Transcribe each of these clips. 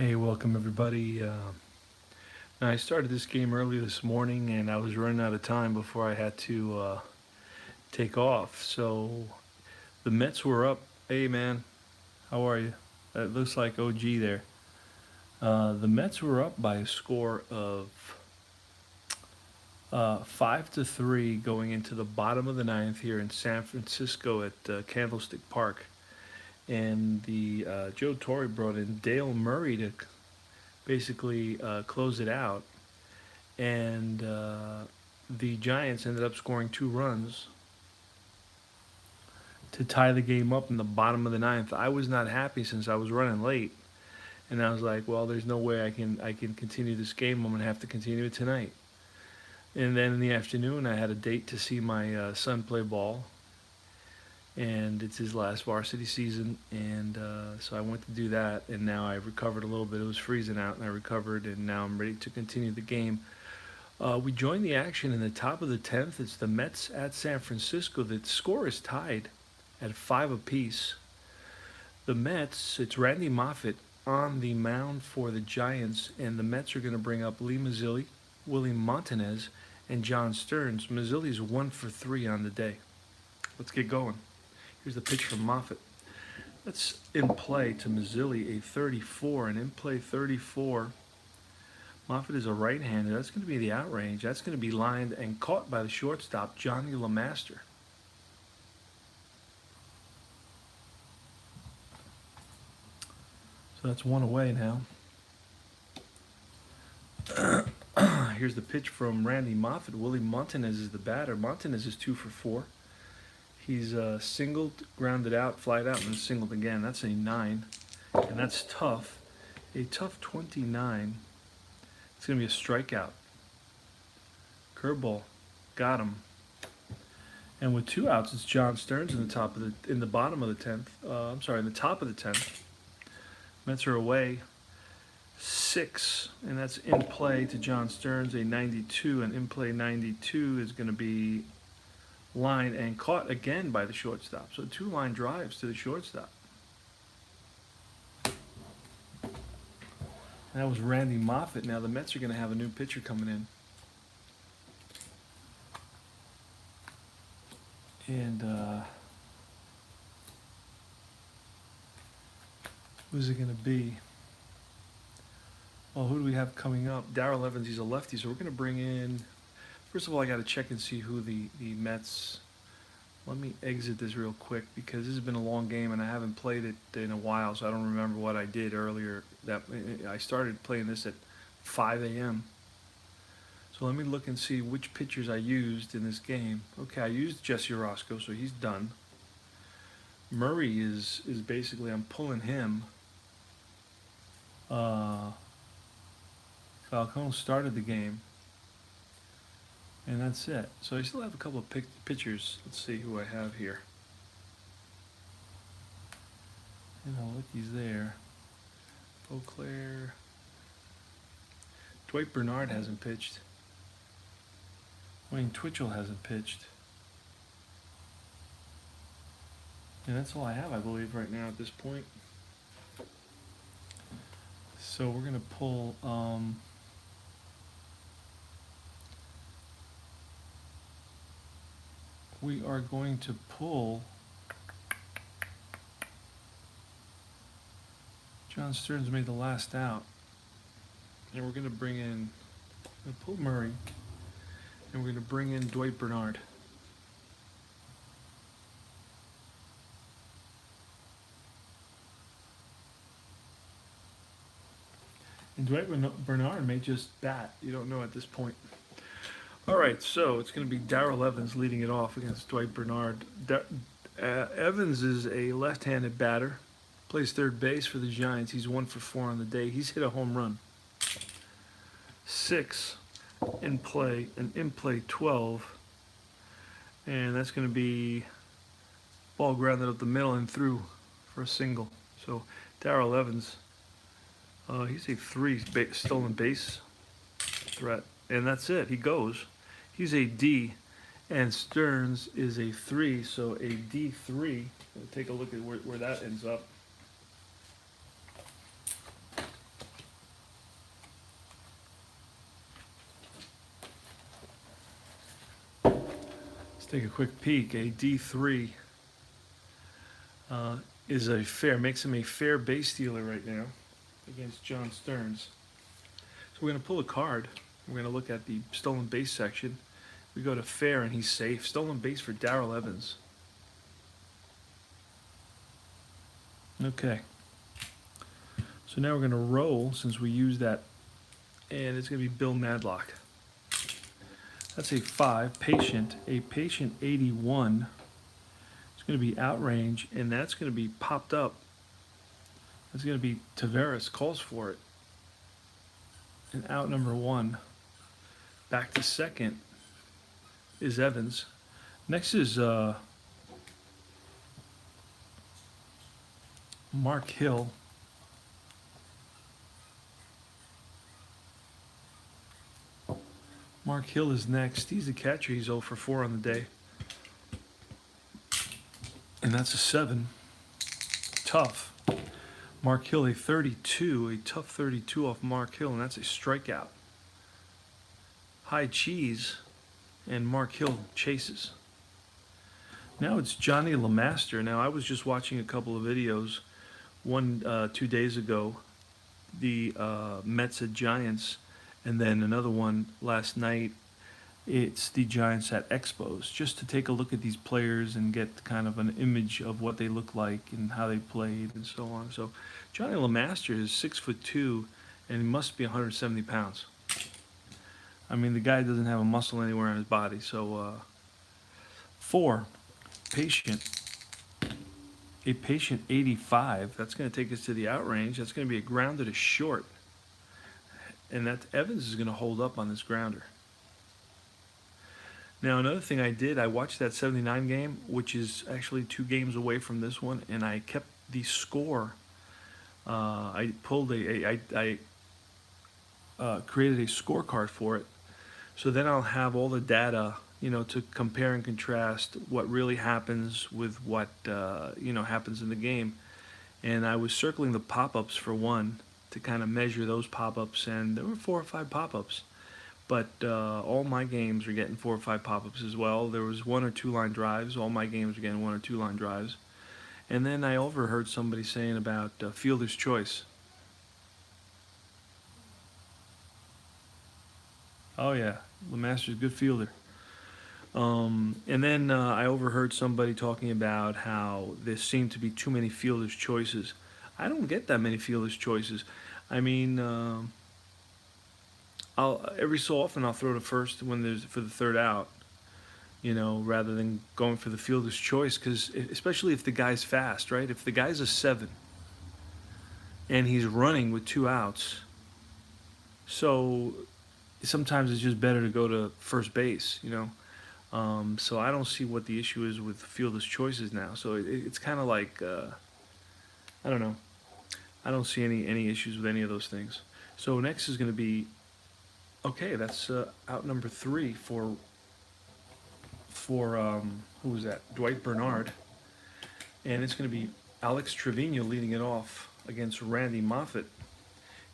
Hey, welcome everybody. I started this game early this morning and I was running out of time before I had to take off. So the Mets were up. Hey man, how are you? That looks like OG there. The Mets were up by a score of 5-3 going into the bottom of the ninth here in San Francisco at Candlestick Park. And the Joe Torre brought in Dale Murray to basically close it out. And the Giants ended up scoring 2 runs to tie the game up in the bottom of the ninth. I was not happy since I was running late, and I was like, "Well, there's no way I can continue this game. I'm gonna have to continue it tonight." And then in the afternoon, I had a date to see my son play ball, and it's his last varsity season, and so I went to do that. And now I recovered a little bit. It was freezing out, and I recovered, and now I'm ready to continue the game. We joined the action in the top of the 10th. It's the Mets at San Francisco. The score is tied at 5 apiece. The Mets, it's Randy Moffatt on the mound for the Giants, and the Mets are going to bring up Lee Mazzilli, Willie Montanez, and John Stearns. Mazzilli's 1 for 3 on the day. Let's get going. Here's the pitch from Moffatt. That's in play to Mazzilli, a 34, and in play 34. Moffatt is a right-hander. That's going to be the outrange. That's going to be lined and caught by the shortstop, Johnny LeMaster. So that's one away now. Here's the pitch from Randy Moffatt. Willie Montanez is the batter. Montanez is 2 for 4. He's singled, grounded out, flied out, and then singled again. That's a 9, and that's tough. A tough 29. It's going to be a strikeout. Curveball, got him. And with 2 outs, it's John Stearns in the bottom of the 10th. In the top of the 10th. Mets are away 6, and that's in play to John Stearns, a 92, and in play 92 is going to be lined and caught again by the shortstop. So 2 line drives to the shortstop. That was Randy Moffatt. Now the Mets are going to have a new pitcher coming in. And who's it going to be? Well, who do we have coming up? Darrell Evans, he's a lefty. So we're going to bring in, first of all, I got to check and see who the Mets, let me exit this real quick because this has been a long game and I haven't played it in a while, so I don't remember what I did earlier. That I started playing this at 5 a.m. So let me look and see which pitchers I used in this game. Okay, I used Jesse Orosco, so he's done. Murray is basically, I'm pulling him. Falcone started the game. And that's it. So I still have a couple of pitchers. Let's see who I have here. You know, look, he's there. Beauclair. Dwight Bernard hasn't pitched. Wayne Twitchell hasn't pitched. And that's all I have, I believe, right now at this point. So we're going to pull... we are going to pull John Stearns made the last out, and we're going to bring in, we'll pull Murray, and we're going to bring in Dwight Bernard. And Dwight Bernard may just bat. You don't know at this point. All right, so it's going to be Darrell Evans leading it off against Dwight Bernard. Evans is a left-handed batter, plays third base for the Giants. He's 1 for 4 on the day. He's hit a home run. 6 in play, and in play 12. And that's going to be ball grounded up the middle and through for a single. So Darrell Evans, he's a 3 stolen base threat. And that's it. He goes. He's a D, and Stearns is a 3, so a D3. We'll take a look at where that ends up. Take a quick peek. A D3 is a fair, makes him a fair base dealer right now against John Stearns. So we're going to pull a card. We're going to look at the stolen base section. We go to fair and he's safe. Stolen base for Darrell Evans. Okay. So now we're going to roll since we used that. And it's going to be Bill Madlock. That's a 5. Patient. A patient 81. It's going to be outrange, and that's going to be popped up. That's going to be Tavares calls for it. And out number 1. Back to second is Evans. Next is Mark Hill. Mark Hill is next. He's the catcher. He's 0 for 4 on the day. And that's a 7. Tough. Mark Hill, a 32. A tough 32 off Mark Hill, and that's a strikeout. High cheese, and Mark Hill chases. Now it's Johnny LeMaster. Now I was just watching a couple of videos. One 2 days ago, the Mets at Giants, and then another one last night. It's the Giants at Expos, just to take a look at these players and get kind of an image of what they look like and how they played and so on. So Johnny LeMaster is 6'2", and he must be 170 pounds. I mean, the guy doesn't have a muscle anywhere on his body. So 4, patient. A patient 85. That's going to take us to the outrange. That's going to be a grounder to short. And that Evans is going to hold up on this grounder. Now, another thing I did, I watched that 79 game, which is actually 2 games away from this one, and I kept the score. I pulled I created a scorecard for it. So then I'll have all the data, to compare and contrast what really happens with what, happens in the game. And I was circling the pop-ups for one to kind of measure those pop-ups, and there were 4 or 5 pop-ups. But all my games are getting 4 or 5 pop-ups as well. There was 1 or 2 line drives. All my games are getting 1 or 2 line drives. And then I overheard somebody saying about fielder's choice. Oh yeah, LeMaster's a good fielder. And then I overheard somebody talking about how there seemed to be too many fielder's choices. I don't get that many fielder's choices. I mean, every so often I'll throw to first when there's for the 3rd out, rather than going for the fielder's choice, because especially if the guy's fast, right? If the guy's a 7 and he's running with 2 outs, so sometimes it's just better to go to first base, So I don't see what the issue is with fielder's choices now. So it's kind of like, I don't know. I don't see any issues with any of those things. So next is going to be, okay, that's out number 3 for who was that? Dwight Bernard. And it's going to be Alex Trevino leading it off against Randy Moffatt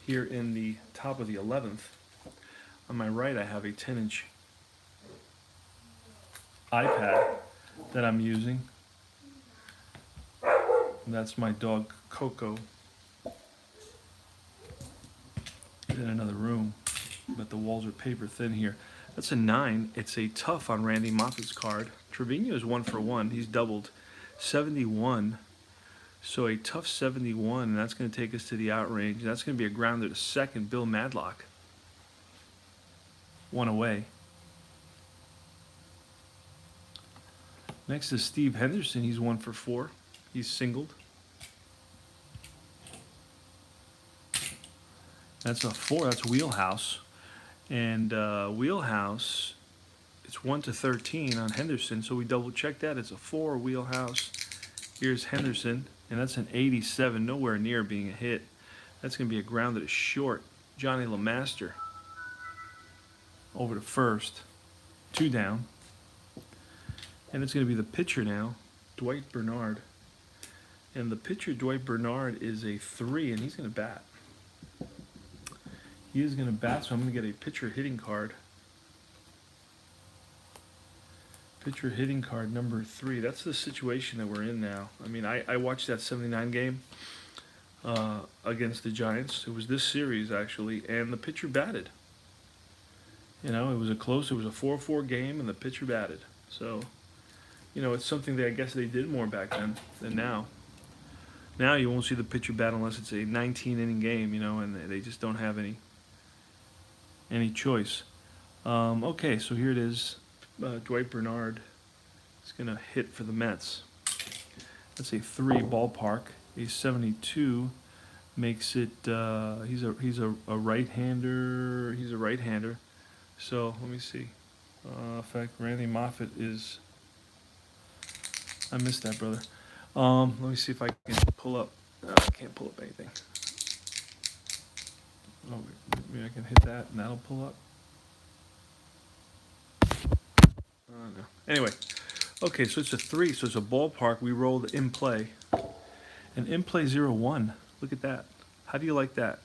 here in the top of the 11th. On my right, I have a 10-inch iPad that I'm using. And that's my dog Coco. He's in another room, but the walls are paper thin here. That's a 9. It's a tough on Randy Moffatt's card. Trevino is 1 for 1. He's doubled 71. So a tough 71, and that's going to take us to the outrange. That's going to be a grounder to second, Bill Madlock. 1 away. Next is Steve Henderson. He's 1 for 4. He's singled. That's a 4. That's Wheelhouse. And Wheelhouse, it's 1 to 13 on Henderson. So we double check that. It's a 4 Wheelhouse. Here's Henderson. And that's an 87. Nowhere near being a hit. That's going to be a grounder to short. Johnny LeMaster. Over to first. 2 down. And it's going to be the pitcher now, Dwight Bernard. And the pitcher, Dwight Bernard, is a 3, and he's going to bat. He is going to bat, so I'm going to get a pitcher hitting card. Pitcher hitting card number 3. That's the situation that we're in now. I mean, I watched that 79 game against the Giants. It was this series, actually, and the pitcher batted. You know, it was a 4-4 game, and the pitcher batted. So, you know, it's something that I guess they did more back then than now. Now you won't see the pitcher bat unless it's a 19-inning game, you know, and they just don't have any choice. Okay, so here it is. Dwight Bernard is going to hit for the Mets. That's a 3 ballpark. A 72 makes it. He's a right-hander. He's a right-hander. So let me see. In fact, Randy Moffatt is. I missed that, brother. Let me see if I can pull up. No, I can't pull up anything. Oh, maybe I can hit that and that'll pull up. No. Anyway, okay, so it's a 3, so it's a ballpark. We rolled in play. And in play 0-1. Look at that. How do you like that?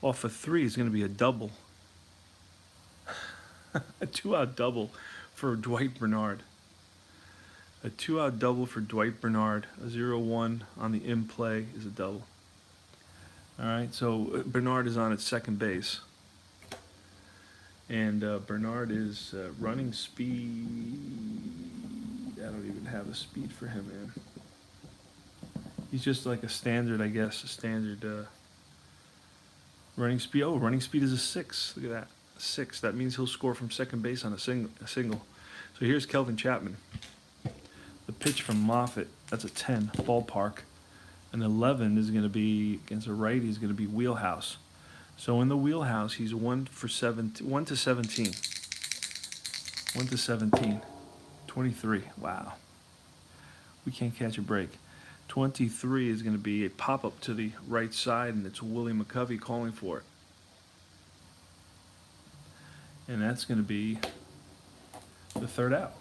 Off a 3 is going to be a double. A 2-out double for Dwight Bernard. A 2-out double for Dwight Bernard. A 0-1 on the in play is a double. All right, so Bernard is on at second base. And Bernard is running speed. I don't even have a speed for him, man. He's just like a standard, I guess, a standard running speed. Oh, running speed is a 6. Look at that, a 6. That means he'll score from second base on a single. So here's Kelvin Chapman. The pitch from Moffatt, that's a 10 ballpark. An 11 is going to be against a righty. Is going to be wheelhouse. So in the wheelhouse, he's 1 to 17. 1 to 17. 23. Wow. We can't catch a break. 23 is going to be a pop-up to the right side, and it's Willie Mccovey calling for it. And that's going to be the 3rd out.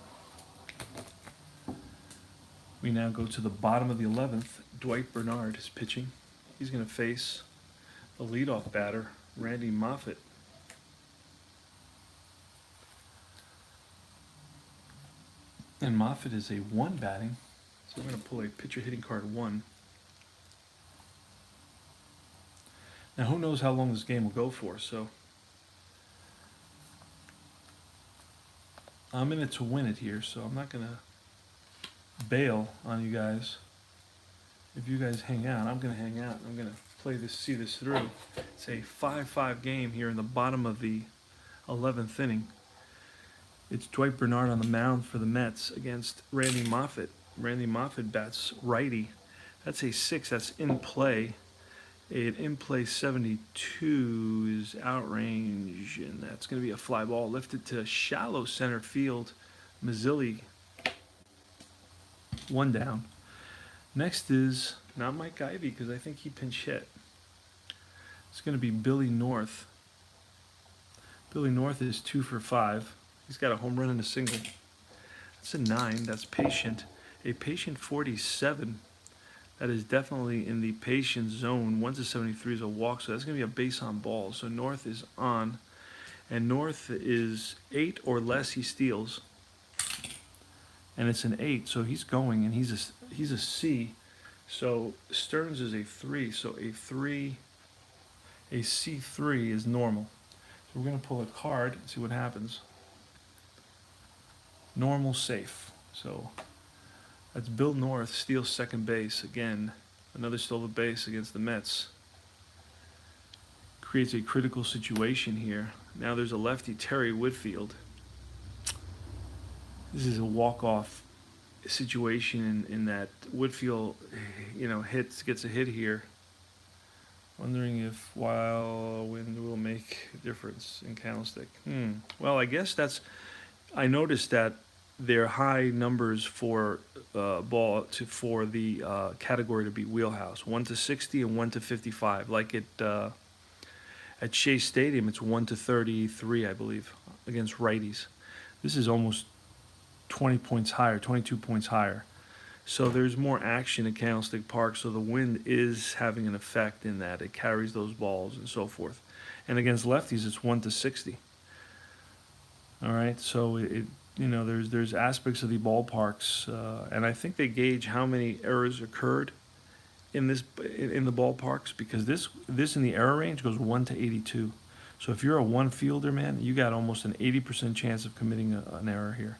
We now go to the bottom of the 11th. Dwight Bernard is pitching. He's going to face the leadoff batter, Randy Moffatt. And Moffatt is a 1 batting. So we're going to pull a pitcher hitting card 1. Now who knows how long this game will go for, so I'm in it to win it here, so I'm not going to bail on you guys. If you guys hang out, I'm going to hang out. I'm going to see this through. It's a 5-5 game here in the bottom of the 11th inning. It's Dwight Bernard on the mound for the Mets against Randy Moffatt. Randy Moffatt bats righty. That's a 6. That's in play. An in play 72 is outrange, and that's going to be a fly ball lifted to shallow center field. Mazzilli, 1 down. Next is not Mike Ivy because I think he pinch hit. It's going to be Billy North. Billy North is 2 for 5. He's got a home run and a single. That's a 9. That's patient. A patient 47. That is definitely in the patient zone. 1 to 73 is a walk, so that's going to be a base on ball. So North is on, and North is 8 or less. He steals, and it's an 8, so he's going, and he's a C. So Stearns is a 3. So a C3 is normal. So we're going to pull a card and see what happens. Normal safe. So that's Bill North steals second base. Again, another stolen base against the Mets. Creates a critical situation here. Now there's a lefty, Terry Whitfield. This is a walk-off situation in that Whitfield, gets a hit here. Wondering if wind will make a difference in Candlestick. Well, I guess I noticed that they're high numbers for for the category to be wheelhouse. 1 to 60 and 1 to 55. Like at Shea Stadium, it's 1 to 33, I believe, against righties. This is almost 20 points higher, 22 points higher. So there's more action at Candlestick Park, so the wind is having an effect in that. It carries those balls and so forth. And against lefties, it's 1 to 60. All right, so there's aspects of the ballparks, and I think they gauge how many errors occurred in the ballparks, because this in the error range goes 1 to 82. So if you're a one fielder, man, you got almost an 80% chance of committing an error here.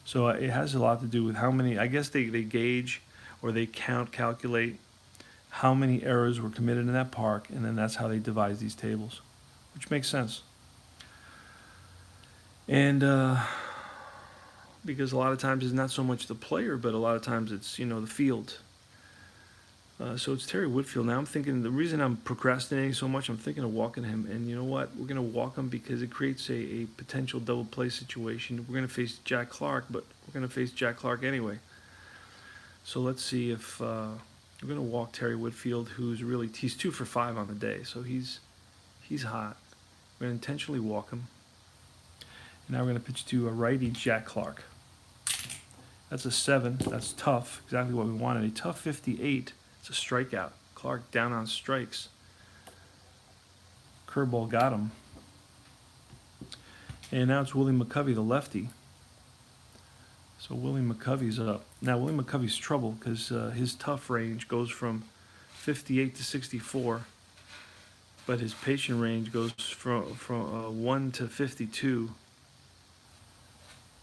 So it has a lot to do with how many. I guess they gauge or they calculate how many errors were committed in that park, and then that's how they devise these tables, which makes sense. And because a lot of times it's not so much the player, but a lot of times it's the field. So it's Terry Whitfield. Now I'm thinking the reason I'm procrastinating so much, I'm thinking of walking him. And you know what? We're going to walk him because it creates a potential double play situation. We're going to face Jack Clark, but we're going to face Jack Clark anyway. So let's see if we're going to walk Terry Whitfield, he's 2 for 5 on the day. So he's hot. We're going to intentionally walk him. And now we're going to pitch to a righty, Jack Clark. That's a 7. That's tough. Exactly what we wanted. A tough 58. It's a strikeout. Clark down on strikes. Curveball got him. And now it's Willie Mccovey, the lefty. So Willie Mccovey's up. Now Willie Mccovey's trouble because his tough range goes from 58 to 64, but his patient range goes from 1 to 52.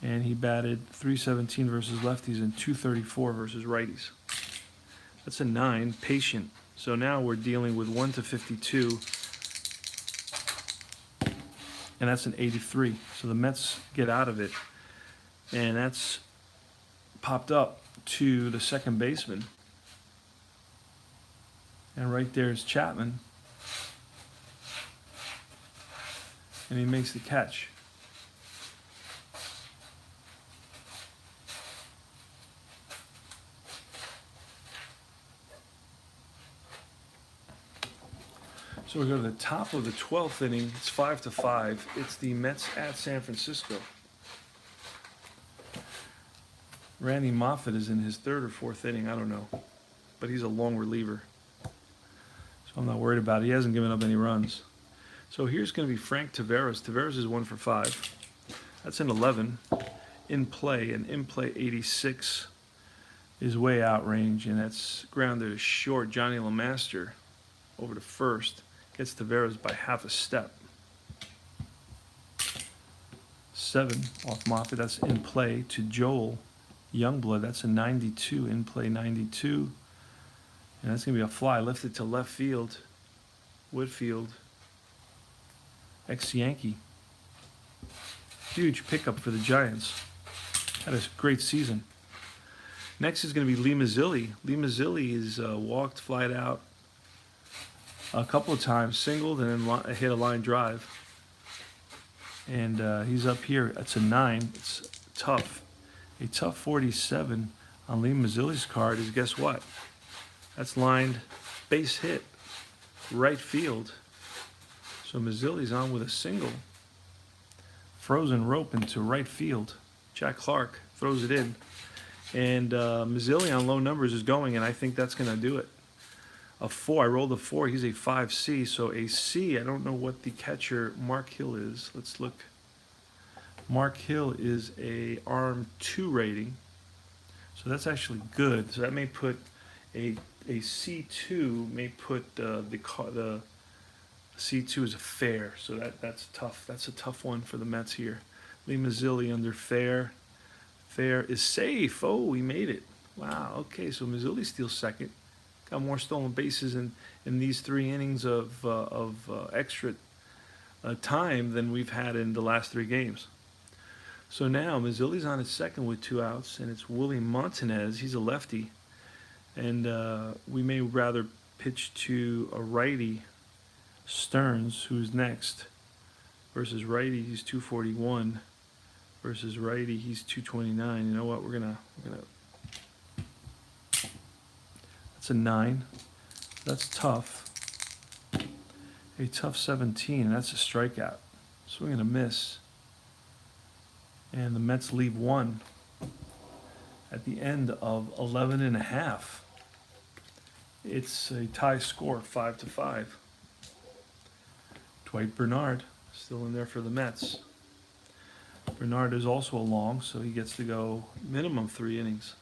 And he batted .317 versus lefties and .234 versus righties. That's a 9, patient. So now we're dealing with 1 to 52, and that's an 83. So the Mets get out of it, and that's popped up to the second baseman. And right there is Chapman, and he makes the catch. So we go to the top of the 12th inning. It's 5 to 5. It's the Mets at San Francisco. Randy Moffatt is in his 3rd or 4th inning. I don't know, but he's a long reliever, so I'm not worried about it. He hasn't given up any runs. So here's going to be Frank Taveras. Taveras is 1 for 5. That's an 11 in play, and in play 86 is way out range, and that's grounded to short. Johnny LeMaster over to first. Gets Taveras by half a step. 7 off Moffatt. That's in play to Joel Youngblood. That's a 92, in play 92. And that's going to be a fly lifted to left field. Whitfield, ex-Yankee. Huge pickup for the Giants. Had a great season. Next is going to be Lee Mazzilli. Lee Mazzilli is walked, flied out a couple of times, singled, and then hit a line drive. And he's up here. That's a 9. It's tough. A tough 47 on Lee Mazzilli's card is, guess what? That's lined base hit, right field. So Mazzilli's on with a single. Frozen rope into right field. Jack Clark throws it in. And Mazzilli on low numbers is going, and I think that's going to do it. A 4. I rolled a 4. He's a 5C. So a C. I don't know what the catcher Mark Hill is. Let's look. Mark Hill is a arm 2 rating. So that's actually good. So that may put a C2 may put the C2 is a fair. So that's tough. That's a tough one for the Mets here. Lee Mazzilli under fair. Fair is safe. Oh, we made it. Wow. Okay. So Mazzilli steals second. Got more stolen bases in these 3 innings of extra time than we've had in the last 3 games. So now Mazzilli's on his second with 2 outs, and it's Willie Montanez. He's a lefty, and we may rather pitch to a righty, Stearns, who's next, versus righty. He's 241 versus righty. He's 229. You know what? We're gonna. That's a 9. That's tough. A tough 17. That's a strikeout. So we're gonna miss. And the Mets leave 1 at the end of 11 and a half. It's a tie score, 5 to 5. Dwight Bernard still in there for the Mets. Bernard is also a long, so he gets to go minimum 3 innings.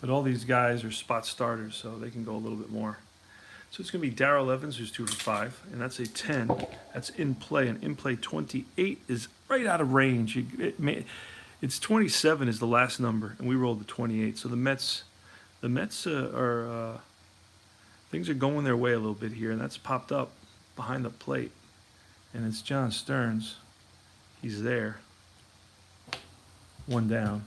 But all these guys are spot starters, so they can go a little bit more. So it's going to be Darrell Evans, who's 2 for 5, and that's a 10. That's in play, and in play 28 is right out of range. It's 27 is the last number, and we rolled the 28. So the Mets are things are going their way a little bit here, and that's popped up behind the plate, and it's John Stearns. He's there. 1 down.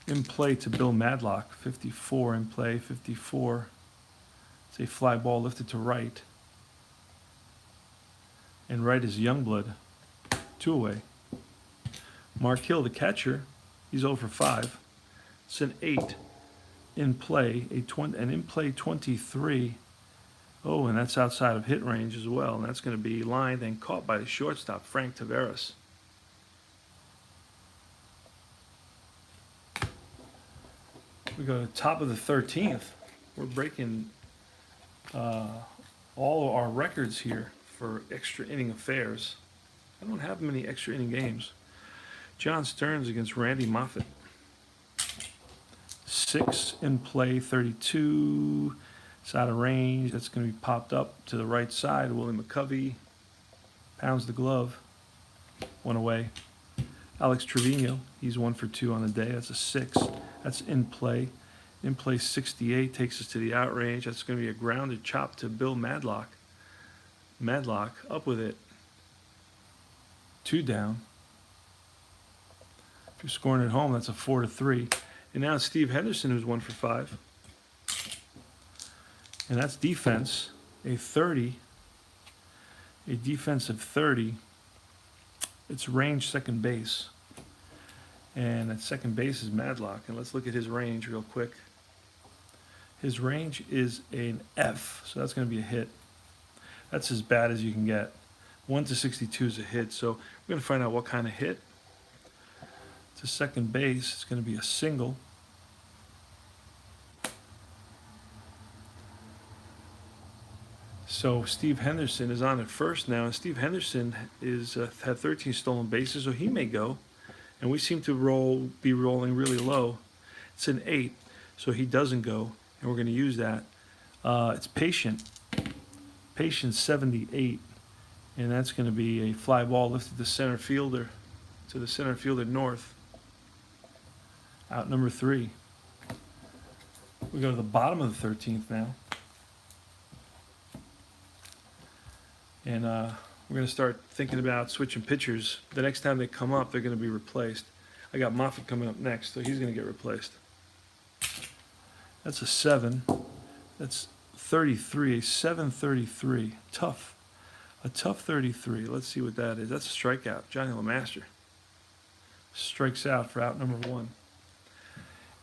In play to Bill Madlock, 54 in play, 54. It's a fly ball lifted to right. And right is Youngblood, 2 away. Mark Hill, the catcher, he's 0 for 5. It's an 8. In play, and in play 23. Oh, and that's outside of hit range as well. And that's going to be lined and caught by the shortstop, Frank Taveras. We go to the top of the 13th. We're breaking all of our records here for extra inning affairs. I don't have many extra inning games. John Stearns against Randy Moffatt. 6 in play, 32. It's out of range. That's going to be popped up to the right side. Willie Mccovey pounds the glove. 1 away. Alex Trevino, he's 1 for 2 on the day. That's a 6. That's in play. In play 68 takes us to the out range. That's going to be a grounded chop to Bill Madlock. Madlock up with it. 2 down. If you're scoring at home, that's a 4-3. And now it's Steve Henderson, who's 1 for 5. And that's defense, a 30. A defensive 30. It's range second base. And at second base is Madlock. And let's look at his range real quick. His range is an F, so that's going to be a hit. That's as bad as you can get. 1 to 62 is a hit, so we're going to find out what kind of hit. To second base, it's going to be a single. So Steve Henderson is on at first now, and Steve Henderson is had 13 stolen bases, so he may go. And we seem to be rolling really low. It's an 8, so he doesn't go, and we're going to use that. It's Patient 78, and that's going to be a fly ball lifted to the center fielder north. Out number 3. We go to the bottom of the 13th now. And we're going to start thinking about switching pitchers. The next time they come up, they're going to be replaced. I got Moffatt coming up next, so he's going to get replaced. That's a 7. That's 33, a 733. Tough. A tough 33. Let's see what that is. That's a strikeout. Johnny LeMaster strikes out for out number 1.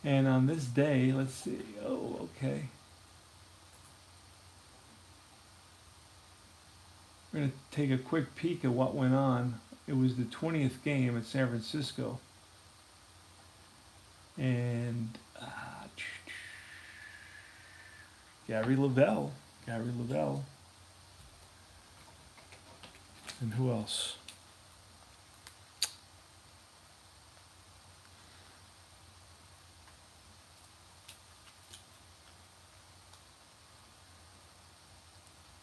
And on this day, let's see. Oh, okay. We're going to take a quick peek at what went on. It was the 20th game at San Francisco. And Gary Lavelle. And who else?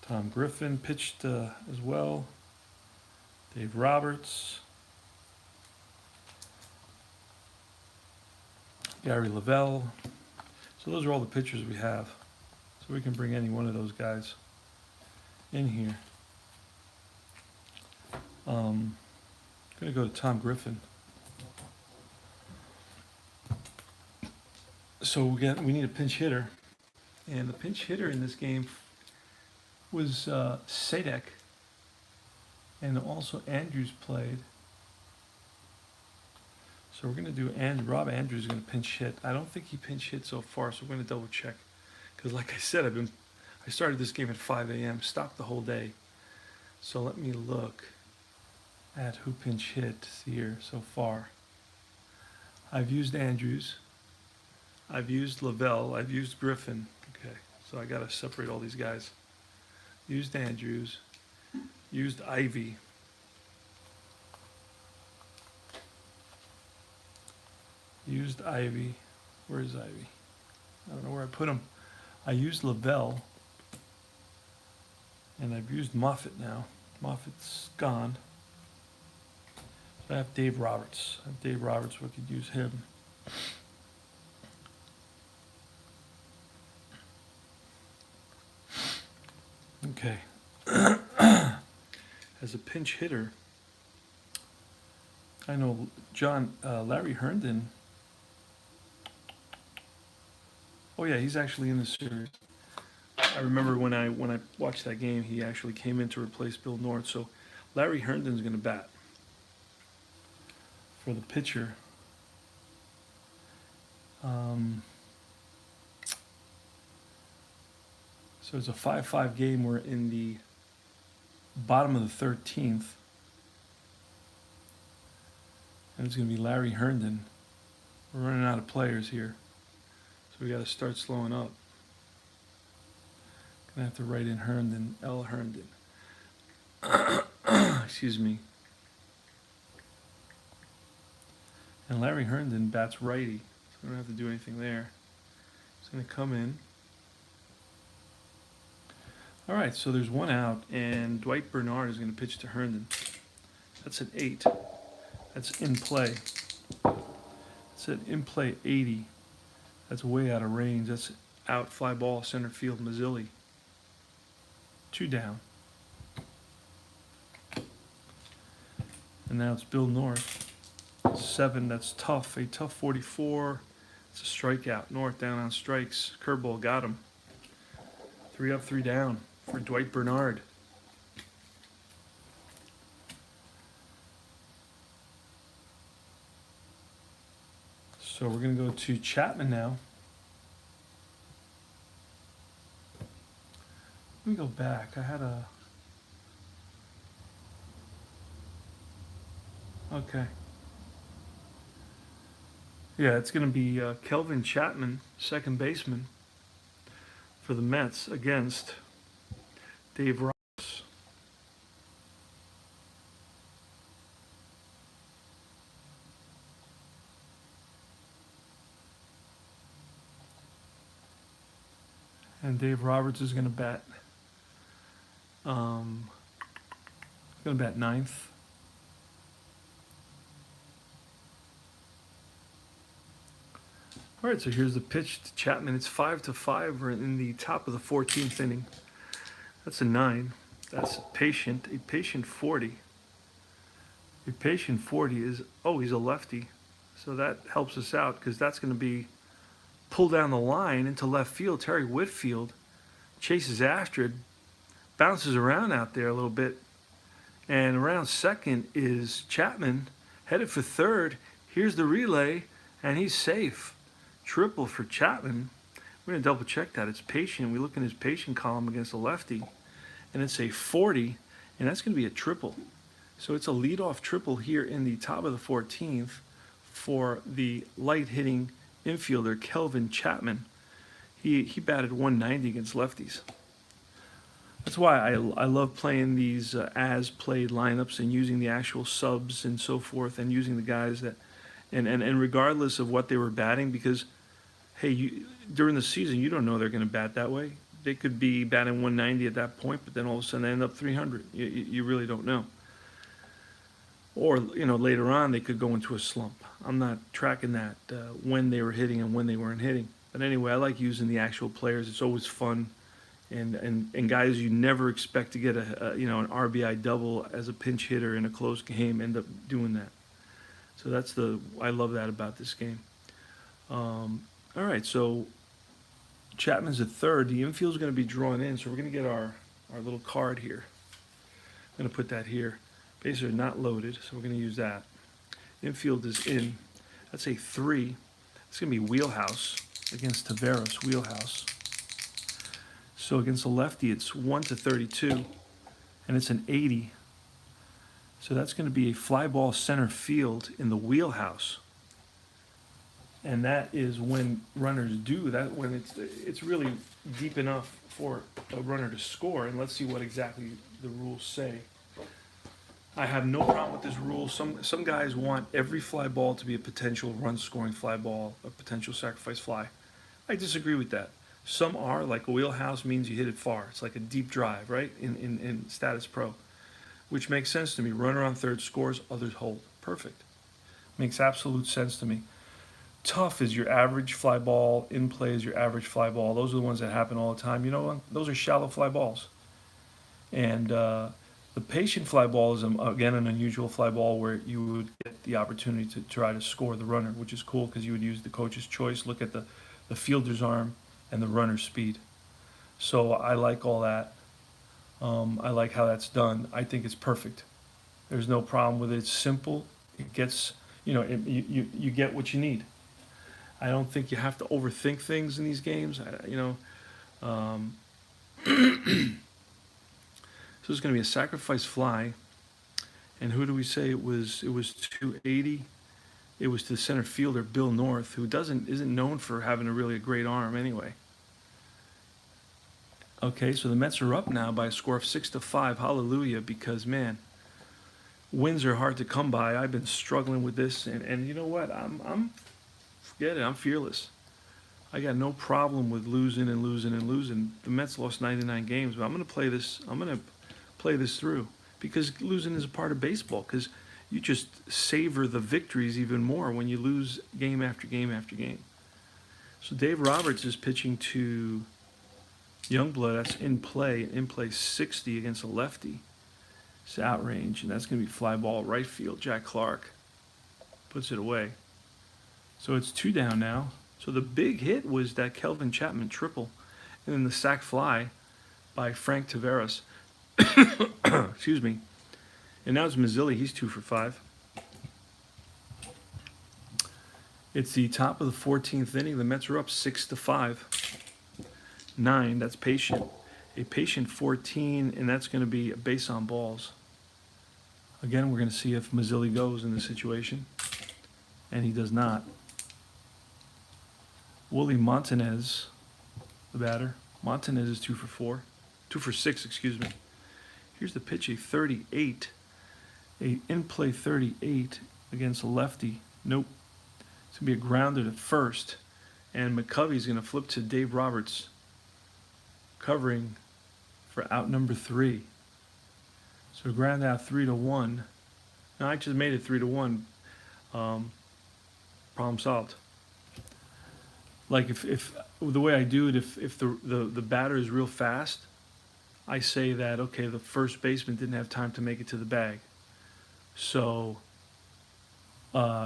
Tom Griffin pitched as well. Dave Roberts. Gary Lavelle. So those are all the pitchers we have. So we can bring any one of those guys in here. I'm going to go to Tom Griffin. So we need a pinch hitter. And the pinch hitter in this game was Sadek, and also Andrews played. So we're going to do, Rob Andrews is going to pinch hit. I don't think he pinch hit so far, so we're going to double check. Because like I said, I started this game at 5 a.m., stopped the whole day. So let me look at who pinch hit here so far. I've used Andrews. I've used Lavelle. I've used Griffin. Okay, so I got to separate all these guys. Used Andrews, used Ivy, Used Ivy. Where's Ivy? I don't know where I put him. I used Lavelle. And I've used Moffatt now. Moffatt's gone. So I have Dave Roberts. I have Dave Roberts, we could use him. Okay. As a pinch hitter, I know Larry Herndon. Oh yeah, he's actually in the series. I remember when I watched that game, he actually came in to replace Bill North. So Larry Herndon's going to bat for the pitcher. So it's a 5-5 game. We're in the bottom of the 13th. And it's going to be Larry Herndon. We're running out of players here. So we got to start slowing up. Gonna have to write in Herndon, L. Herndon. Excuse me. And Larry Herndon bats righty, so we don't have to do anything there. He's gonna come in. All right, so there's one out, and Dwight Bernard is gonna pitch to Herndon. That's an 8. That's in play. That's an in play 80. That's way out of range. That's out, fly ball, center field, Mazzilli. 2 down. And now it's Bill North. 7, that's tough. A tough 44. It's a strikeout. North down on strikes. Curveball got him. 3 up, 3 down for Dwight Bernard. So we're going to go to Chapman now. Let me go back. I had a... Okay. Yeah, it's going to be Kelvin Chapman, second baseman, for the Mets against Dave Roberts. And Dave Roberts is going to bat. Going to bat 9th. All right, so here's the pitch to Chapman. It's 5-5. We're in the top of the 14th inning. That's a 9. That's a patient 40. A patient 40 is, oh, he's a lefty. So that helps us out because that's going to be pulled down the line into left field. Terry Whitfield chases after it, bounces around out there a little bit. And around second is Chapman, headed for third. Here's the relay, and he's safe. Triple for Chapman. We're going to double check that. It's patient. We look in his patient column against a lefty, and it's a 40, and that's going to be a triple. So it's a leadoff triple here in the top of the 14th for the light-hitting infielder, Kelvin Chapman. He batted 190 against lefties. That's why I love playing these as-played lineups and using the actual subs and so forth, and using the guys that, and regardless of what they were batting, because, hey, during the season, you don't know they're going to bat that way. They could be batting 190 at that point, but then all of a sudden they end up 300. You really don't know. Or, later on they could go into a slump. I'm not tracking that when they were hitting and when they weren't hitting. But anyway, I like using the actual players. It's always fun. And guys you never expect to get an RBI double as a pinch hitter in a close game end up doing that. So I love that about this game. All right, so Chapman's at third. The infield's going to be drawn in, so we're going to get our little card here. I'm going to put that here. Bases are not loaded, so we're going to use that. Infield is in. That's a 3. It's going to be Wheelhouse against Taveras, Wheelhouse. So against a lefty, it's 1-32, and it's an 80. So that's going to be a fly ball center field in the Wheelhouse. And that is when runners do that, when it's really deep enough for a runner to score. And let's see what exactly the rules say. I have no problem with this rule. Some guys want every fly ball to be a potential run-scoring fly ball, a potential sacrifice fly. I disagree with that. Some are, like a wheelhouse means you hit it far. It's like a deep drive, right? In status pro, which makes sense to me. Runner on third scores, others hold. Perfect. Makes absolute sense to me. Tough is your average fly ball. In play is your average fly ball. Those are the ones that happen all the time. You know what? Those are shallow fly balls. And the patient fly ball is, again, an unusual fly ball where you would get the opportunity to try to score the runner, which is cool because you would use the coach's choice, look at the fielder's arm and the runner's speed. So I like all that. I like how that's done. I think it's perfect. There's no problem with it. It's simple. It gets, you get what you need. I don't think you have to overthink things in these games. So it's going to be a sacrifice fly. And who do we say it was? It was 280. It was to the center fielder, Bill North, who isn't known for having a great arm anyway. Okay, so the Mets are up now by a score of 6-5. Hallelujah, because man, wins are hard to come by. I've been struggling with this, and you know what? I'm forget it. I'm fearless. I got no problem with losing and losing and losing. The Mets lost 99 games, but I'm going to play this. I'm going to play this through because losing is a part of baseball. Because you just savor the victories even more when you lose game after game after game. So Dave Roberts is pitching to Youngblood. That's in play. In play 60 against a lefty. It's outrange, and that's going to be fly ball right field. Jack Clark puts it away. So it's 2 down now. So the big hit was that Kelvin Chapman triple, and then the sac fly by Frank Taveras. Excuse me. And now it's Mazzilli. He's 2 for 5. It's the top of the 14th inning. The Mets are up 6-5. 9. That's patient. A patient 14, and that's going to be a base on balls. Again, we're going to see if Mazzilli goes in this situation, and he does not. Willie Montanez, the batter. Montanez is 2 for 4. 2 for 6, excuse me. Here's the pitch, a 38. A in-play 38 against a lefty. Nope. It's going to be a grounder to first. And Mccovey's going to flip to Dave Roberts, covering for out number 3. So ground out 3-1. Now I just made it 3-1. Problem solved. Like if the way I do it, if the batter is real fast, I say that, okay, the first baseman didn't have time to make it to the bag. So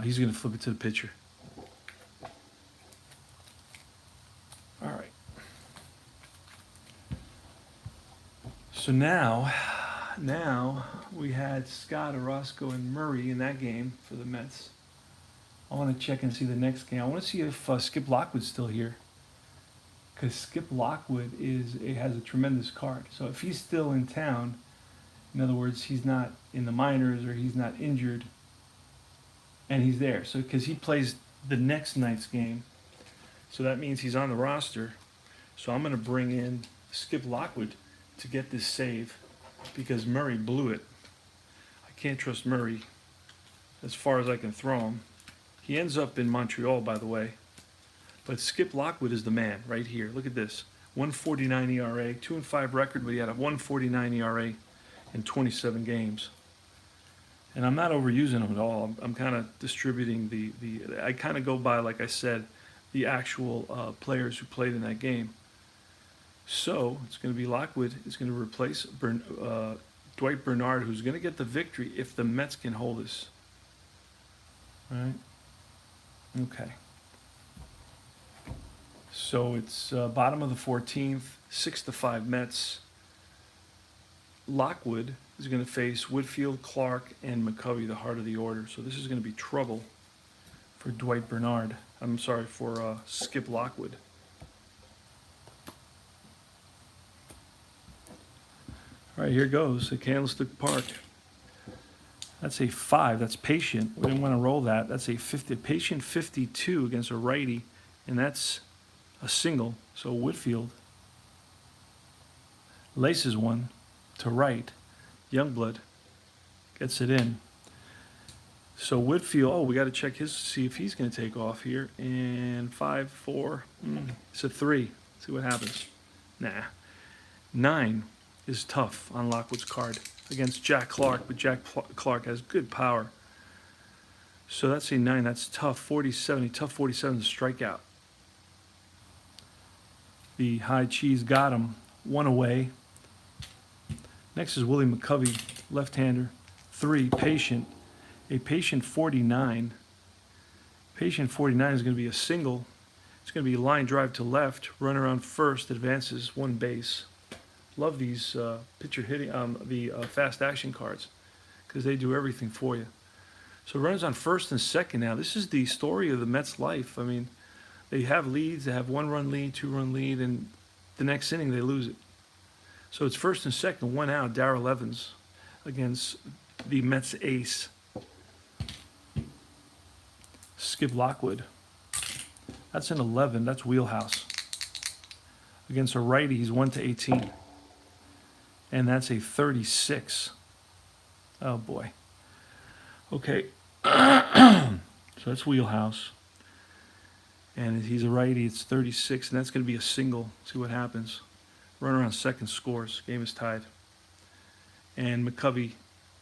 he's going to flip it to the pitcher. All right. So now we had Scott, Orozco, and Murray in that game for the Mets. I want to check and see the next game. I want to see if Skip Lockwood's still here. Because Skip Lockwood has a tremendous card. So if he's still in town, in other words, he's not in the minors or he's not injured, and he's there. So because he plays the next night's game, so that means he's on the roster. So I'm going to bring in Skip Lockwood to get this save because Murray blew it. I can't trust Murray as far as I can throw him. He ends up in Montreal, by the way. But Skip Lockwood is the man right here. Look at this. 1.49 ERA, 2-5 record, but he had a 1.49 ERA in 27 games. And I'm not overusing him at all. I'm kind of distributing I kind of go by, like I said, the actual players who played in that game. So it's going to be Lockwood is going to replace Dwight Bernard, who's going to get the victory if the Mets can hold this. All right. Okay. So it's bottom of the 14th, 6-5 Mets. Lockwood is going to face Whitfield, Clark, and Mccovey, the heart of the order. So this is going to be trouble for Dwight Bernard. I'm sorry, for Skip Lockwood. All right, here goes. The Candlestick Park. That's a 5. That's patient. We didn't want to roll that. That's a patient 52 against a righty, and that's a single. So Whitfield laces one to right. Youngblood Gets it in. So Whitfield, oh, we got to check his, see if he's going to take off here. And 5, 4, it's a 3. See what happens. Nah. 9 is tough on Lockwood's card against Jack Clark, but Jack Clark has good power. So that's a 9. That's tough. 47. Tough 47 is a strikeout. The high cheese got him. 1 away. Next is Willie Mccovey, left-hander. 3, patient. A patient 49. Patient 49 is going to be a single. It's going to be a line drive to left. Runner on first, advances 1 base. Love these pitcher hitting, the fast action cards, because they do everything for you. So runners on first and second now. This is the story of the Mets' life. I mean, they have leads. They have 1-run lead, 2-run lead, and the next inning they lose it. So it's first and second, 1 out. Darrell Evans against the Mets ace, Skip Lockwood. That's an 11. That's wheelhouse. Against a righty, he's 1-18. And that's a 36. Oh, boy. Okay. So that's wheelhouse. And he's a righty, it's 36. And that's going to be a single. See what happens. Runner on second scores. Game is tied. And Mccovey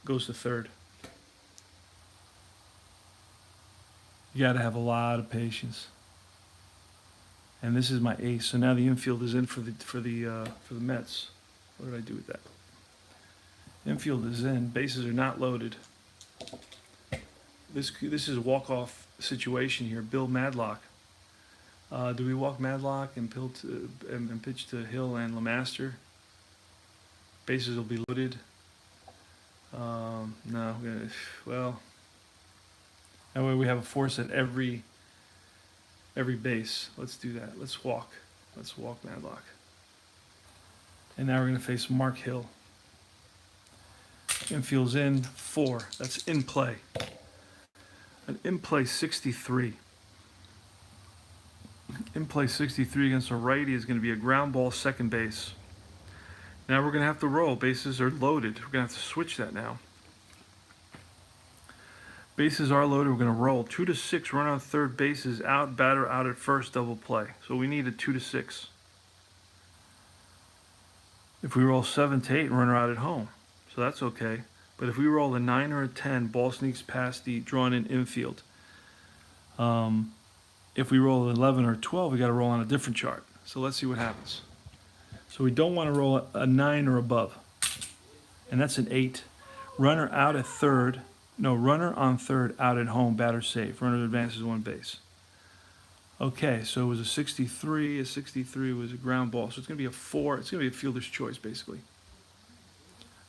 goes to third. You got to have a lot of patience. And this is my ace. So now the infield is in for the Mets. What did I do with that? Infield is in. Bases are not loaded. This is a walk-off situation here. Bill Madlock. Do we walk Madlock and pitch to Hill and LeMaster? Bases will be loaded. No. Well, that way we have a force at every base. Let's do that. Let's walk Madlock. And now we're going to face Mark Hill. Infield's in 4. That's in play. An in play 63. In play 63 against a righty is going to be a ground ball second base. Now we're going to have to roll. Bases are loaded. We're going to have to switch that now. Bases are loaded. We're going to roll. 2-6. Run on third bases out. Batter out at first. Double play. So we need a 2-6. If we roll 7-8, runner out at home. So that's okay. But if we roll a 9 or a 10, ball sneaks past the drawn-in infield. If we roll 11 or 12, we got to roll on a different chart. So let's see what happens. So we don't want to roll a 9 or above. And that's an 8. Runner out at third. No, runner on third, out at home, batter safe. Runner advances 1 base. Okay, so it was a 63. A 63 was a ground ball. So it's going to be a 4. It's going to be a fielder's choice, basically.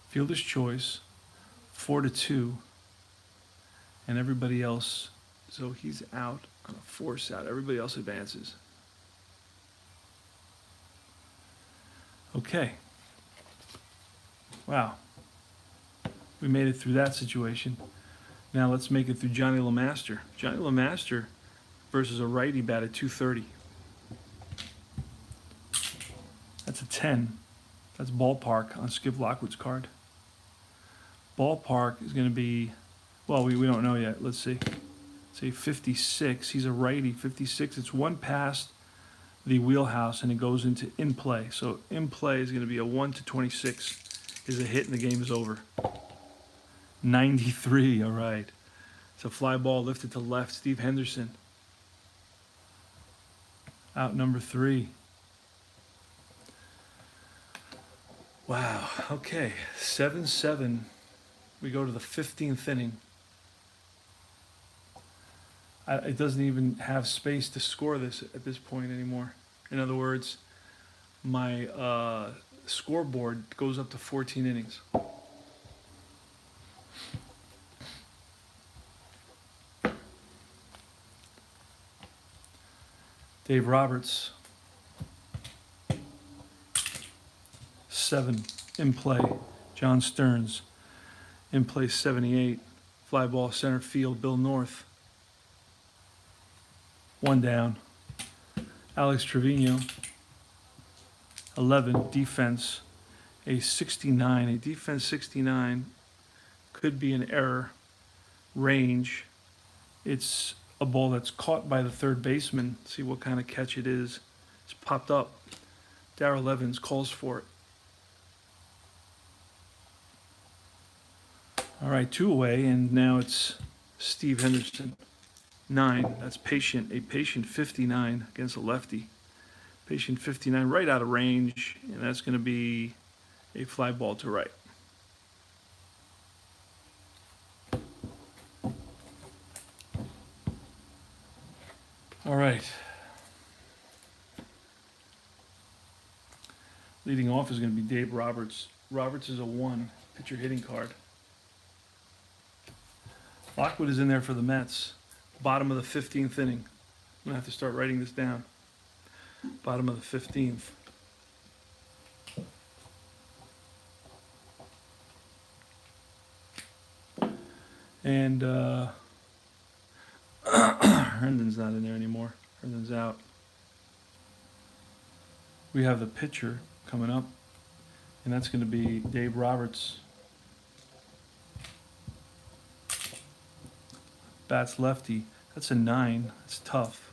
Fielder's choice, 4-2. And everybody else, so he's out on a force out. Everybody else advances. Okay. Wow. We made it through that situation. Now let's make it through Johnny LeMaster. Johnny LeMaster versus a righty batted .230. That's a 10. That's ballpark on Skip Lockwood's card. Ballpark is going to be, well, we don't know yet. Let's see. Say 56. He's a righty. 56. It's 1 past the wheelhouse, and it goes into in play. So in play is going to be a 1-26. Is a hit, and the game is over. 93. All right. It's a fly ball lifted to left. Steve Henderson. Out number 3. Wow. Okay. 7-7. We go to the 15th inning. It doesn't even have space to score this at this point anymore. In other words, my scoreboard goes up to 14 innings. Dave Roberts, 7 in play. John Stearns, in play 78. Fly ball center field, Bill North. 1 down. Alex Trevino, 11, defense, a 69. A defense 69 Could be an error. Range. It's a ball that's caught by the third baseman. See what kind of catch it is. It's popped up. Darrell Evans calls for it. All right, 2 away, and now it's Steve Henderson. 9. That's patient. A patient 59 against a lefty. Patient 59 right out of range, and that's going to be a fly ball to right. All right. Leading off is going to be Dave Roberts. Roberts is a 1 pitcher hitting card. Lockwood is in there for the Mets. Bottom of the 15th inning. I'm going to have to start writing this down. Bottom of the 15th. And Herndon's not in there anymore. Herndon's out. We have the pitcher coming up, and that's going to be Dave Roberts. Bats lefty. That's a 9. That's tough.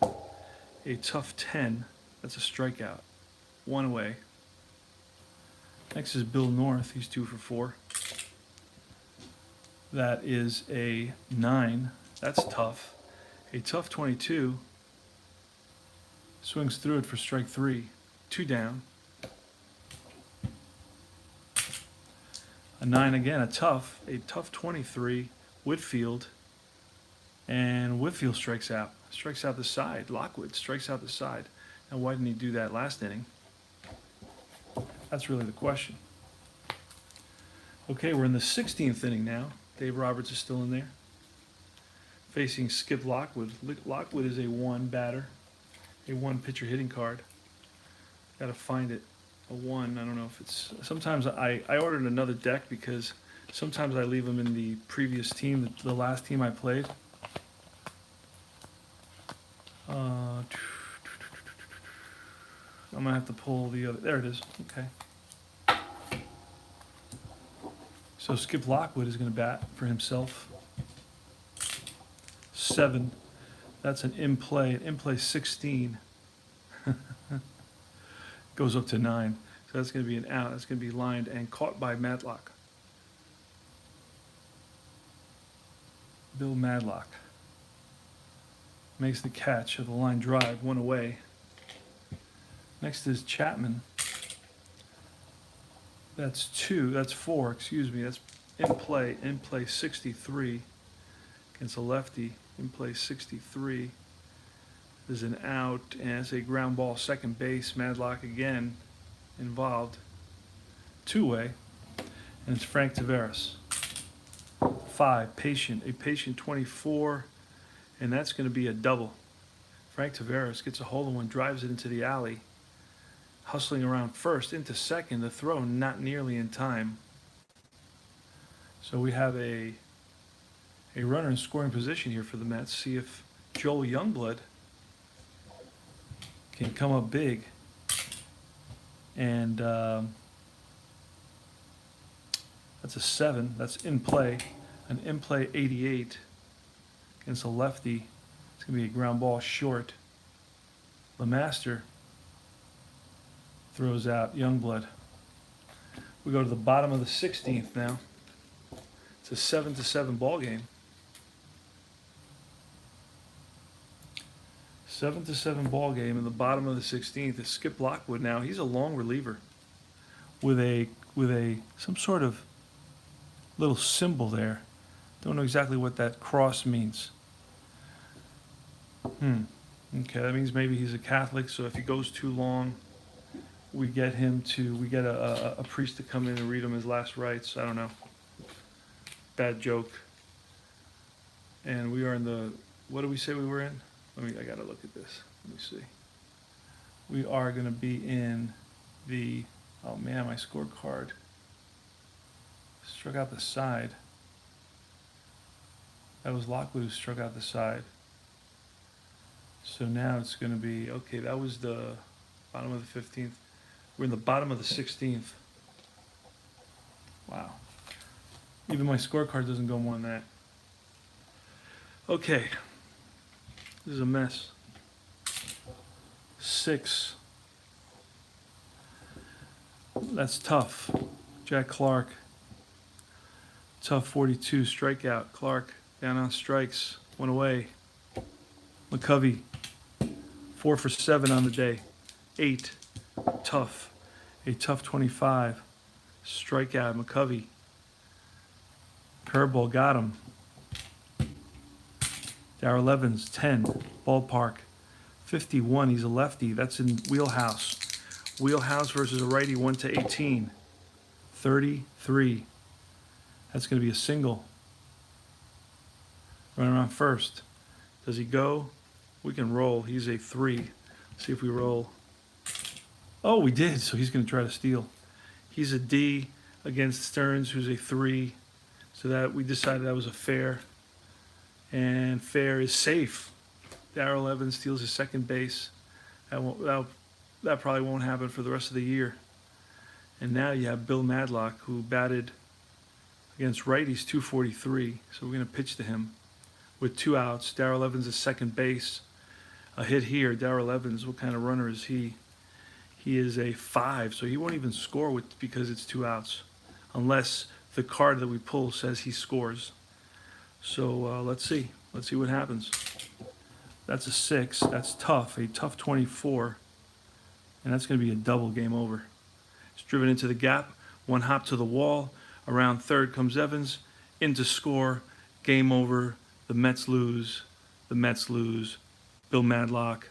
A tough 10. That's a strikeout. 1 away. Next is Bill North. He's 2 for 4. That is a 9. That's tough. A tough 22. Swings through it for strike 3. 2 down. A 9 again. A tough 23. Whitfield. And Whitfield strikes out. Strikes out the side. Lockwood strikes out the side. Now, why didn't he do that last inning? That's really the question. Okay, we're in the 16th inning now. Dave Roberts is still in there. Facing Skip Lockwood. Lockwood is a 1 batter. A 1 pitcher hitting card. Got to find it. A 1. I don't know if it's... Sometimes I ordered another deck because sometimes I leave them in the previous team, the last team I played. I'm going to have to pull the other... There it is. Okay. So Skip Lockwood is going to bat for himself. 7. That's an in-play. In-play 16. Goes up to 9. So that's going to be an out. That's going to be lined and caught by Matlock. Bill Matlock makes the catch of the line drive. 1 away. Next is Chapman. That's 2. That's 4. Excuse me. That's in play. In play 63 against a lefty. In play 63. There's an out, and it's a ground ball, second base. Matlock again involved. 2-way, and it's Frank Taveras. 5. Patient. A patient 24, and that's going to be a double. Frank Taveras gets a hold of one, drives it into the alley. Hustling around first into second, the throw not nearly in time. So we have a runner in scoring position here for the Mets. See if Joel Youngblood can come up big. And that's a 7. That's in play. An in play 88 against a lefty. It's going to be a ground ball short. LeMaster throws out Youngblood. We go to the bottom of the 16th now. It's a 7-7 ball game. 7-7 ball game in the bottom of the 16th is Skip Lockwood. Now he's a long reliever with a some sort of little symbol there. Don't know exactly what that cross means. Okay, that means maybe he's a Catholic. So if he goes too long, we get a priest to come in and read him his last rites. I don't know. Bad joke. And we are in the, what do we say we were in? I gotta look at this. Let me see. We are gonna be in the, oh man, my scorecard struck out the side. That was Lockwood who struck out the side. So now it's gonna be, okay, that was the bottom of the 15th. We're in the bottom of the 16th. Wow. Even my scorecard doesn't go more than that. Okay. This is a mess. 6. That's tough. Jack Clark. Tough 42. Strikeout. Clark down on strikes. 1 away. Mccovey. 4 for 7 on the day. 8. Tough. A tough 25. Strikeout. Mccovey. Curveball got him. Darrell Evans, 10. Ballpark. 51. He's a lefty. That's in wheelhouse. Wheelhouse versus a righty, 1-18. 33. That's going to be a single. Running around first. Does he go? We can roll. He's a 3. See if we roll. Oh, we did. So he's going to try to steal. He's a D against Stearns, who's a 3. So that we decided that was a fair. And fair is safe. Darrell Evans steals his second base. That probably won't happen for the rest of the year. And now you have Bill Madlock, who batted against righties 243. So we're going to pitch to him with 2 outs. Darrell Evans is second base. A hit here. Darrell Evans, what kind of runner is he? He is a 5, so he won't even score because it's 2 outs, unless the card that we pull says he scores. So let's see. Let's see what happens. That's a 6. That's tough. A tough 24. And that's going to be a double. Game over. It's driven into the gap. 1 hop to the wall. Around third comes Evans. In to score. Game over. The Mets lose. The Mets lose. Bill Madlock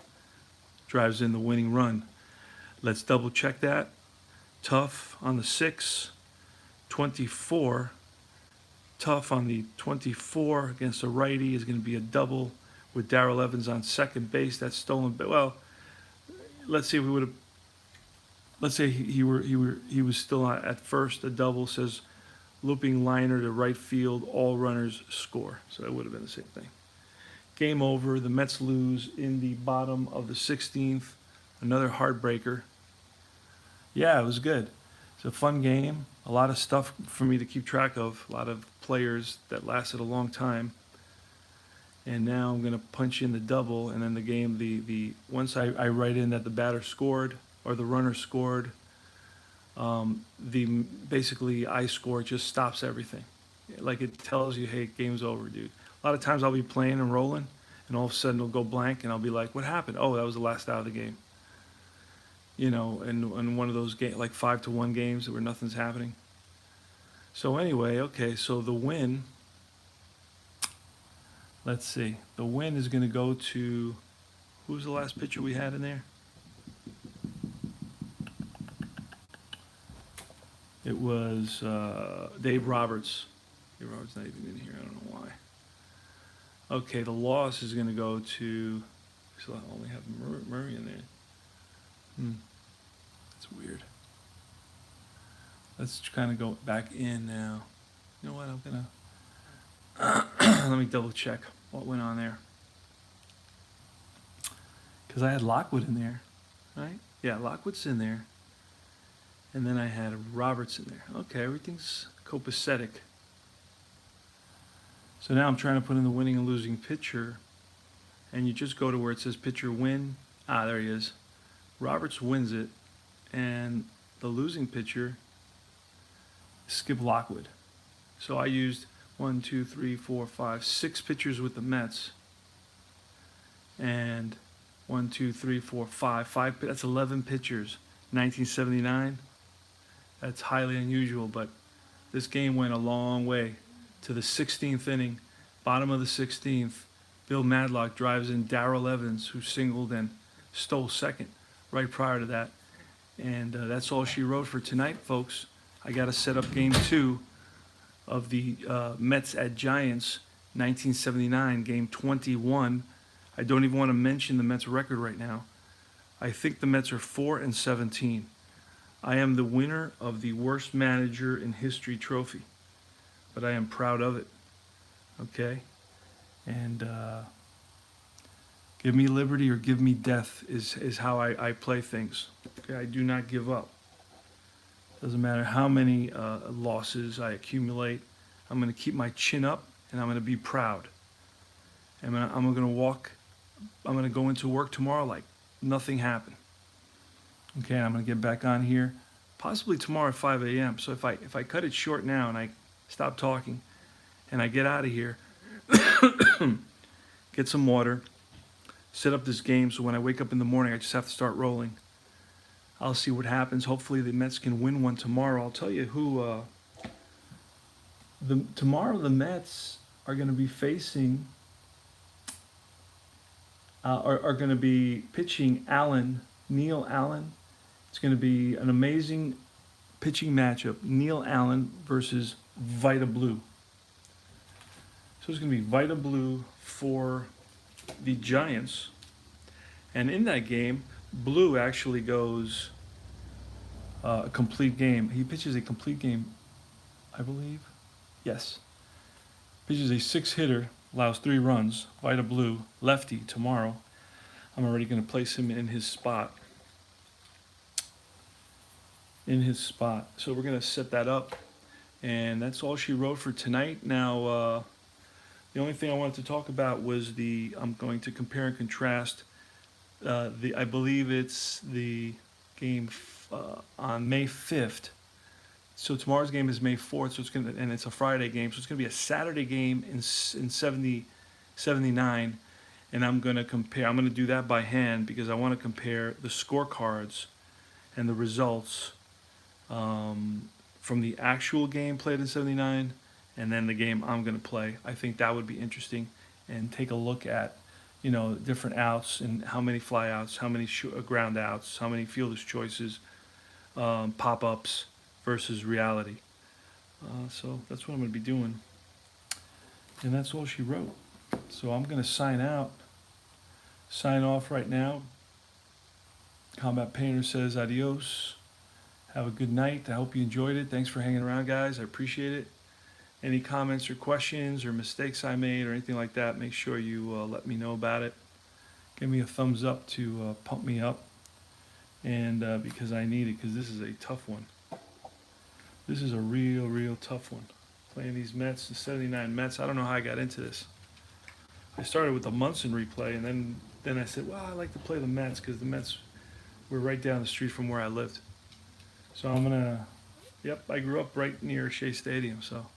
drives in the winning run. Let's double check that. Tough on the 6. 24. Tough on the 24 against a righty is going to be a double with Darrell Evans on second base. That's stolen. Well, let's see if we would have. Let's say he was still at first. A double says looping liner to right field. All runners score. So that would have been the same thing. Game over. The Mets lose in the bottom of the 16th. Another heartbreaker. Yeah, it was good. It's a fun game. A lot of stuff for me to keep track of. A lot of players that lasted a long time. And now I'm going to punch in the double, and then the game, the once I write in that the batter scored or the runner scored, basically I score, it just stops everything. Like it tells you, hey, game's over, dude. A lot of times I'll be playing and rolling, and all of a sudden it'll go blank, and I'll be like, what happened? Oh, that was the last out of the game. You know, and one of those games, like 5-1 games where nothing's happening. So anyway, okay, so the win, let's see. The win is going to go to, who's the last pitcher we had in there? It was Dave Roberts. Dave Roberts not even in here, I don't know why. Okay, the loss is going to go to, so I only have Murray in there. That's weird. Let's kind of go back in now. You know what, I'm gonna let me double check what went on there, because I had Lockwood in there, right? Yeah, Lockwood's in there, and then I had Roberts in there. Okay, everything's copacetic. So now I'm trying to put in the winning and losing pitcher, and you just go to where it says pitcher win. Ah, there he is. Roberts wins it, and the losing pitcher, Skip Lockwood. So I used 1, 2, 3, 4, 5, 6 pitchers with the Mets, and 1, 2, 3, 4, 5. That's 11 pitchers. 1979. That's highly unusual, but this game went a long way. To the 16th inning, bottom of the 16th, Bill Madlock drives in Darrell Evans, who singled and stole second right prior to that. And that's all she wrote for tonight, folks. I got to set up game 2 of the Mets at Giants, 1979, game 21. I don't even want to mention the Mets record right now. I think the Mets are 4-17. I am the winner of the worst manager in history trophy, but I am proud of it. Okay? And give me liberty or give me death is how I play things. Okay? I do not give up. Doesn't matter how many losses I accumulate. I'm going to keep my chin up, and I'm going to be proud. And I'm going to walk. I'm going to go into work tomorrow like nothing happened. Okay, I'm going to get back on here, possibly tomorrow at 5 a.m. So if I cut it short now and I stop talking, and I get out of here, get some water, set up this game so when I wake up in the morning, I just have to start rolling. I'll see what happens. Hopefully the Mets can win one tomorrow. I'll tell you who. Tomorrow the Mets are going to be facing. Are going to be pitching Neil Allen. It's going to be an amazing pitching matchup. Neil Allen versus Vita Blue. So it's going to be Vita Blue for the Giants. And in that game, Blue actually goes a complete game. He pitches a complete game, I believe. Yes. Pitches a 6-hitter, allows 3 runs. Vita Blue, lefty tomorrow. I'm already going to place him in his spot. So we're going to set that up. And that's all she wrote for tonight. Now, the only thing I wanted to talk about was I'm going to compare and contrast I believe it's the game on May 5th. So tomorrow's game is May 4th, and it's a Friday game, so it's going to be a Saturday game in 79, and I'm going to compare. I'm going to do that by hand because I want to compare the scorecards and the results from the actual game played in 79 and then the game I'm going to play. I think that would be interesting, and take a look at different outs and how many fly outs, how many ground outs, how many fielder's choices, pop-ups versus reality. So that's what I'm going to be doing. And that's all she wrote. So I'm going to sign off right now. Combat Painter says adios. Have a good night. I hope you enjoyed it. Thanks for hanging around, guys. I appreciate it. Any comments or questions or mistakes I made or anything like that, make sure you let me know about it. Give me a thumbs up to pump me up, and because I need it, because this is a tough one. This is a real tough one. Playing these Mets, the 79 Mets. I don't know how I got into this. I started with the Munson replay, and then I said, well, I like to play the Mets because the Mets were right down the street from where I lived. So I'm going to, I grew up right near Shea Stadium, so